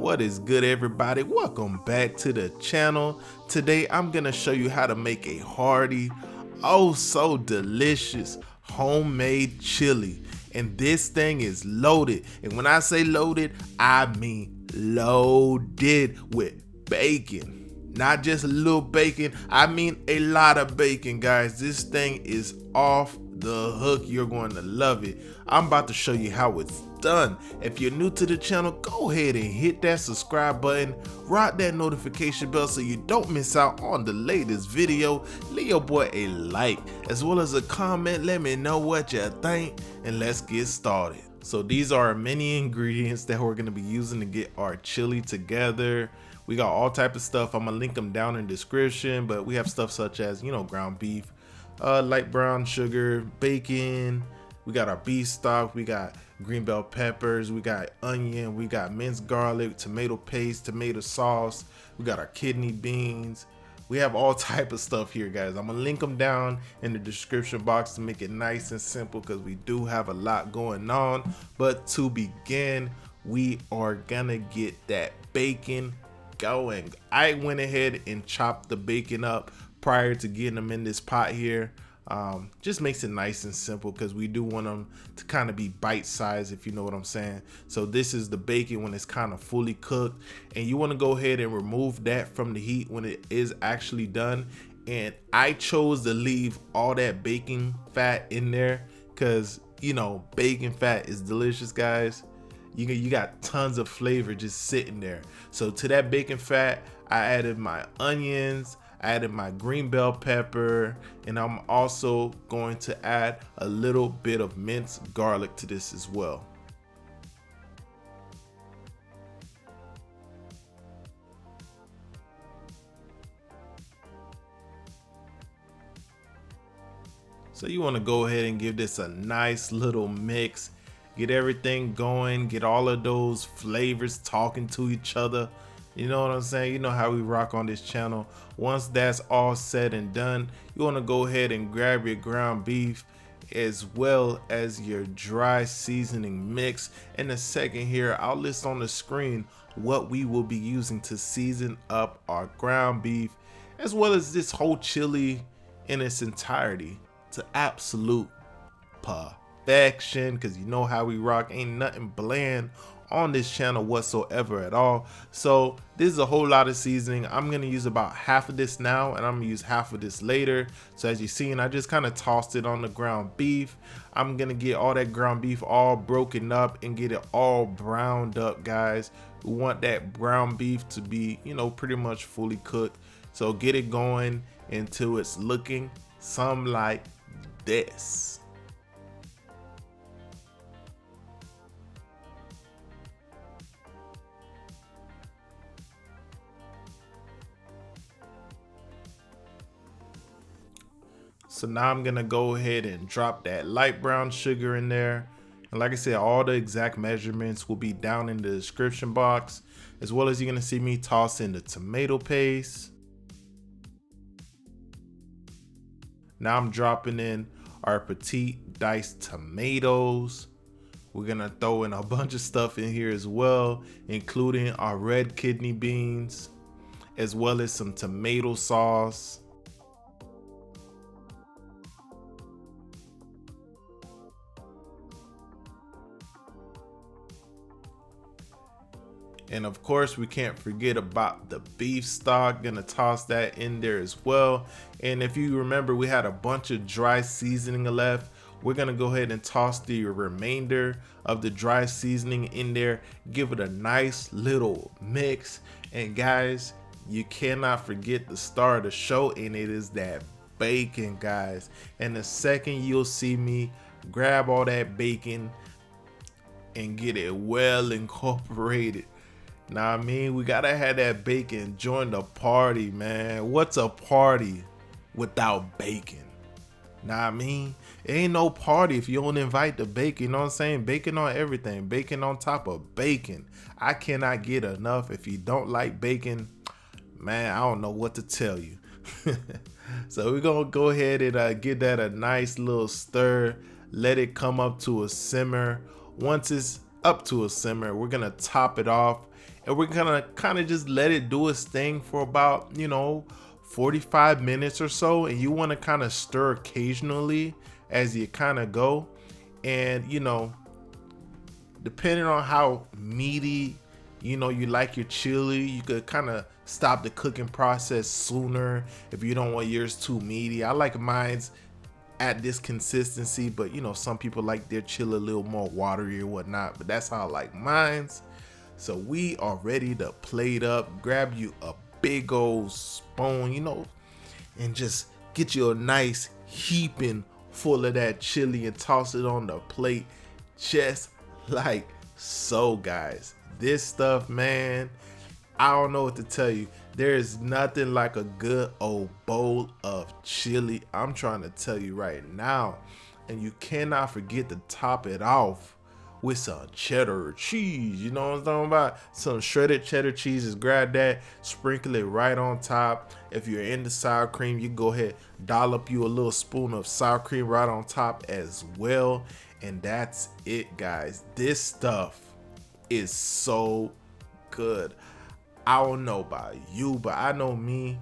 What is good, everybody? Welcome back to the channel. Today I'm gonna show you how to make a hearty, oh so delicious homemade chili. And this thing is loaded, and when I say loaded, I mean loaded with bacon. Not just a little bacon, I mean a lot of bacon, guys. This thing is off the hook. You're going to love it. I'm about to show you how it's done. If you're new to the channel, go ahead and hit that subscribe button, rock that notification bell so you don't miss out on the latest video. Leave your boy a like as well as a comment. Let me know what you think, and let's get started. So these are many ingredients that we're going to be using to get our chili together. We got all type of stuff. I'm gonna link them down in the description, but we have stuff such as, ground beef, light brown sugar, bacon, we got our beef stock, we got green bell peppers, we got onion, we got minced garlic, tomato paste, tomato sauce, we got our kidney beans. We have all type of stuff here, guys. I'm gonna link them down in the description box to make it nice and simple, because we do have a lot going on. But to begin, we are gonna get that bacon going. I went ahead and chopped the bacon up prior to getting them in this pot here. Just makes it nice and simple, because we do want them to kind of be bite-sized, if you know what I'm saying. So this is the bacon when it's kind of fully cooked, and you want to go ahead and remove that from the heat when it is actually done. And I chose to leave all that bacon fat in there because bacon fat is delicious, guys. You got tons of flavor just sitting there. So to that bacon fat, I added my onions, I added my green bell pepper, and I'm also going to add a little bit of minced garlic to this as well. So you want to go ahead and give this a nice little mix. Get everything going, get all of those flavors talking to each other. You know what I'm saying? You know how we rock on this channel. Once that's all said and done, you want to go ahead and grab your ground beef as well as your dry seasoning mix. In a second here, I'll list on the screen what we will be using to season up our ground beef, as well as this whole chili in its entirety to absolute perfection, because you know how we rock. Ain't nothing bland on this channel whatsoever at all. So this is a whole lot of seasoning. I'm gonna use about half of this now, and I'm gonna use half of this later. So as you see, I just kind of tossed it on the ground beef. I'm gonna get all that ground beef all broken up and get it all browned up, guys. We want that ground beef to be, pretty much fully cooked. So get it going until it's looking some like this. So now I'm gonna go ahead and drop that light brown sugar in there. And like I said, all the exact measurements will be down in the description box, as well as you're gonna see me toss in the tomato paste. Now I'm dropping in our Petite diced tomatoes. We're gonna throw in a bunch of stuff in here as well, including our red kidney beans, as well as some tomato sauce. And of course, we can't forget about the beef stock. Gonna toss that in there as well. And if you remember, we had a bunch of dry seasoning left. We're gonna go ahead and toss the remainder of the dry seasoning in there. Give it a nice little mix. And guys, you cannot forget the star of the show, and it is that bacon, guys. And the second you'll see me grab all that bacon and get it well incorporated. Now, we gotta have that bacon join the party, man. What's a party without bacon? It ain't no party if you don't invite the bacon. You know what I'm saying? Bacon on everything, bacon on top of bacon. I cannot get enough. If you don't like bacon, man, I don't know what to tell you. So we're gonna go ahead and give that a nice little stir. Let it come up to a simmer. Once it's up to a simmer, we're gonna top it off and we're gonna kind of just let it do its thing for about, 45 minutes or so. And you want to kind of stir occasionally as you kind of go. And depending on how meaty you like your chili, you could kind of stop the cooking process sooner if you don't want yours too meaty. I like mine's at this consistency, but some people like their chili a little more watery or whatnot, but that's how I like mine's. So we are ready to plate up. Grab you a big old spoon, and just get you a nice heaping full of that chili and toss it on the plate just like so, guys. This stuff, man, I don't know what to tell you. There is nothing like a good old bowl of chili, I'm trying to tell you right now. And you cannot forget to top it off with some cheddar cheese. You know what I'm talking about? Some shredded cheddar cheese. Just grab that, sprinkle it right on top. If you're into sour cream, you go ahead, dollop you a little spoon of sour cream right on top as well. And that's it, guys. This stuff is so good. I don't know about you, but I know me.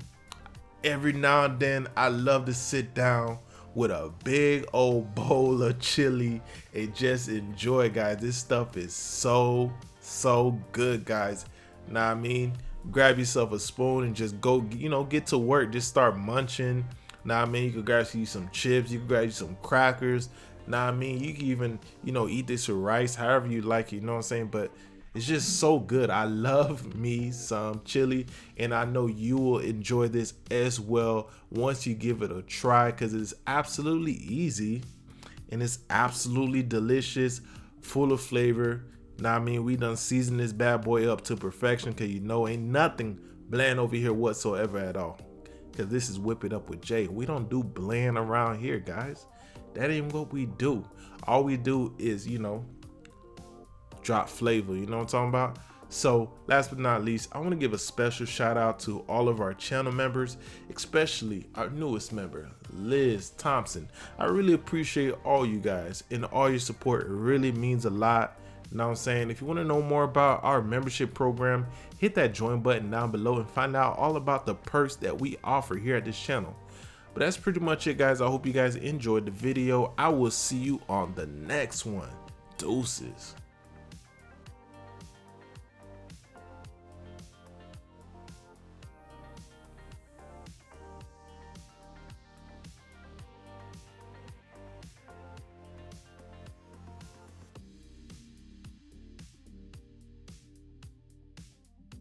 Every now and then, I love to sit down with a big old bowl of chili and just enjoy, guys. This stuff is so good, guys. Know what I mean? Grab yourself a spoon and just go, get to work. Just start munching. Know what I mean? You could grab you some chips. You could grab you some crackers. Know what I mean? You can even, eat this with rice, however you like it. You know what I'm saying? But it's just so good. I love me some chili, and I know you will enjoy this as well once you give it a try, because it's absolutely easy and it's absolutely delicious, full of flavor. Now, I mean, we done seasoned this bad boy up to perfection, because ain't nothing bland over here whatsoever at all, because this is Whip It Up with Jay. We don't do bland around here, guys. That ain't what we do. All we do is, drop flavor. You know what I'm talking about? So last but not least, I want to give a special shout out to all of our channel members, especially our newest member, Liz Thompson. I really appreciate all you guys, and all your support. It really means a lot. You know what I'm saying? If you want to know more about our membership program, hit that join button down below and find out all about the perks that we offer here at this channel. But that's pretty much it, guys. I hope you guys enjoyed the video. I will see you on the next one. Deuces.